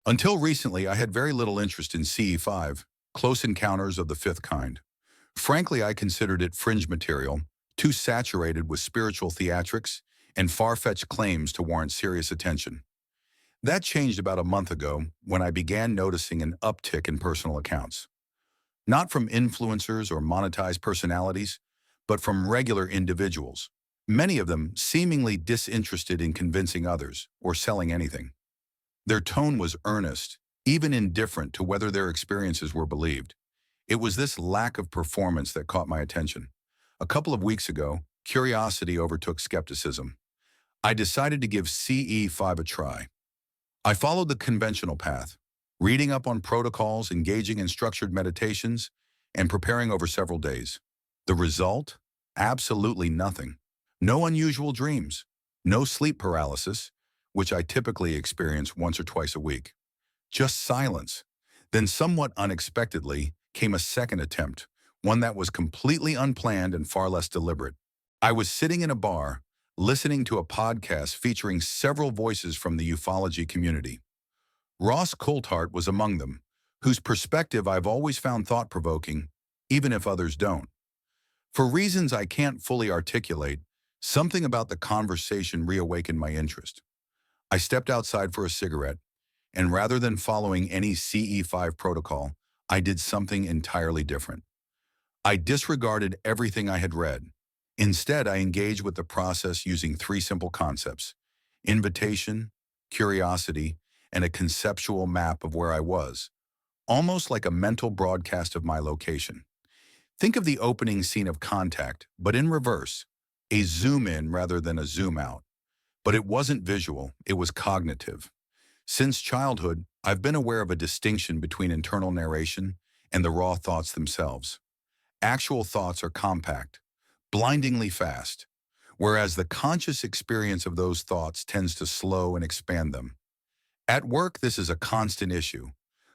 Until recently, I had very little interest in CE5, close encounters of the fifth kind. Frankly, I considered it fringe material, too saturated with spiritual theatrics and far-fetched claims to warrant serious attention. That changed about a month ago when I began noticing an uptick in personal accounts. Not from influencers or monetized personalities, but from regular individuals, many of them seemingly disinterested in convincing others or selling anything. Their tone was earnest, even indifferent to whether their experiences were believed. It was this lack of performance that caught my attention. A couple of weeks ago, curiosity overtook skepticism. I decided to give CE5 a try. I followed the conventional path, reading up on protocols, engaging in structured meditations, and preparing over several days. The result? Absolutely nothing. No unusual dreams, no sleep paralysis, which I typically experience once or twice a week. Just silence. Then somewhat unexpectedly came a second attempt, one that was completely unplanned and far less deliberate. I was sitting in a bar, listening to a podcast featuring several voices from the ufology community. Ross Coulthart was among them, whose perspective I've always found thought-provoking, even if others don't. For reasons I can't fully articulate, something about the conversation reawakened my interest. I stepped outside for a cigarette, and rather than following any CE5 protocol, I did something entirely different. I disregarded everything I had read. Instead, I engaged with the process using three simple concepts: invitation, curiosity, and a conceptual map of where I was, almost like a mental broadcast of my location. Think of the opening scene of Contact, but in reverse, a zoom in rather than a zoom out. But it wasn't visual, it was cognitive. Since childhood, I've been aware of a distinction between internal narration and the raw thoughts themselves. Actual thoughts are compact, blindingly fast, whereas the conscious experience of those thoughts tends to slow and expand them. At work, this is a constant issue.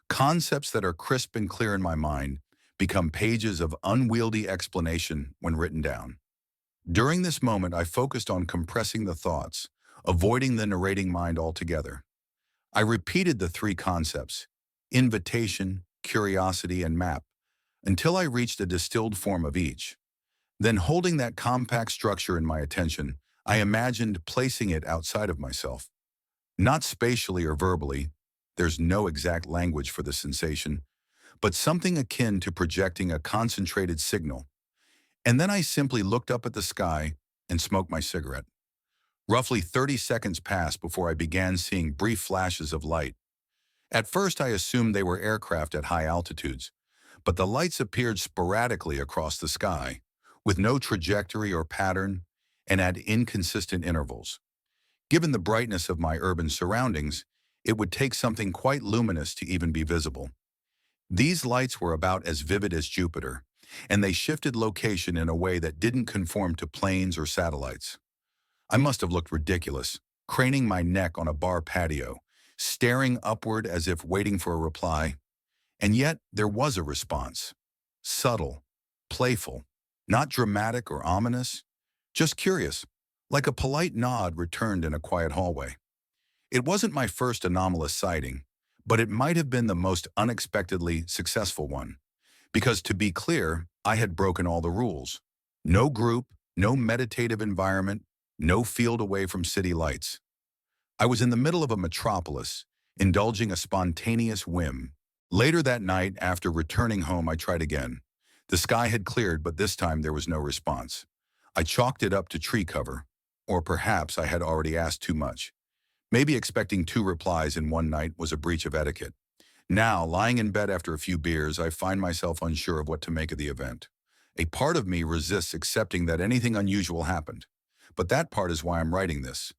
Concepts that are crisp and clear in my mind become pages of unwieldy explanation when written down. During this moment, I focused on compressing the thoughts, avoiding the narrating mind altogether. I repeated the three concepts: invitation, curiosity, and map, until I reached a distilled form of each. Then, holding that compact structure in my attention, I imagined placing it outside of myself. Not spatially or verbally, there's no exact language for the sensation, but something akin to projecting a concentrated signal. And then I simply looked up at the sky and smoked my cigarette. Roughly 30 seconds passed before I began seeing brief flashes of light. At first, I assumed they were aircraft at high altitudes, but the lights appeared sporadically across the sky, with no trajectory or pattern, and at inconsistent intervals. Given the brightness of my urban surroundings, it would take something quite luminous to even be visible. These lights were about as vivid as Jupiter, and they shifted location in a way that didn't conform to planes or satellites. I must have looked ridiculous, craning my neck on a bar patio, staring upward as if waiting for a reply. And yet, there was a response. Subtle, playful, not dramatic or ominous, just curious, like a polite nod returned in a quiet hallway. It wasn't my first anomalous sighting, but it might have been the most unexpectedly successful one. Because to be clear, I had broken all the rules. No group, no meditative environment, no field away from city lights. I was in the middle of a metropolis, indulging a spontaneous whim. Later that night, after returning home, I tried again. The sky had cleared, but this time there was no response. I chalked it up to tree cover, or perhaps I had already asked too much. Maybe expecting two replies in one night was a breach of etiquette. Now, lying in bed after a few beers, I find myself unsure of what to make of the event. A part of me resists accepting that anything unusual happened. But that part is why I'm writing this.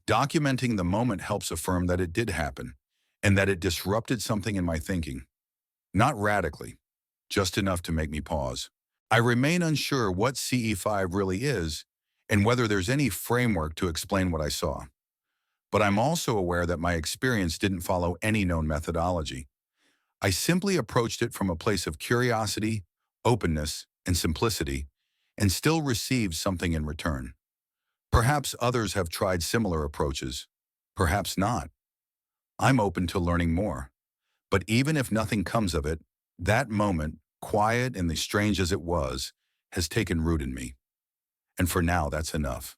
Documenting the moment helps affirm that it did happen, and that it disrupted something in my thinking. Not radically, just enough to make me pause. I remain unsure what CE5 really is, and whether there's any framework to explain what I saw. But I'm also aware that my experience didn't follow any known methodology. I simply approached it from a place of curiosity, openness, and simplicity, and still received something in return. Perhaps others have tried similar approaches, perhaps not. I'm open to learning more. But even if nothing comes of it, that moment, quiet and as strange as it was, has taken root in me. And for now, that's enough.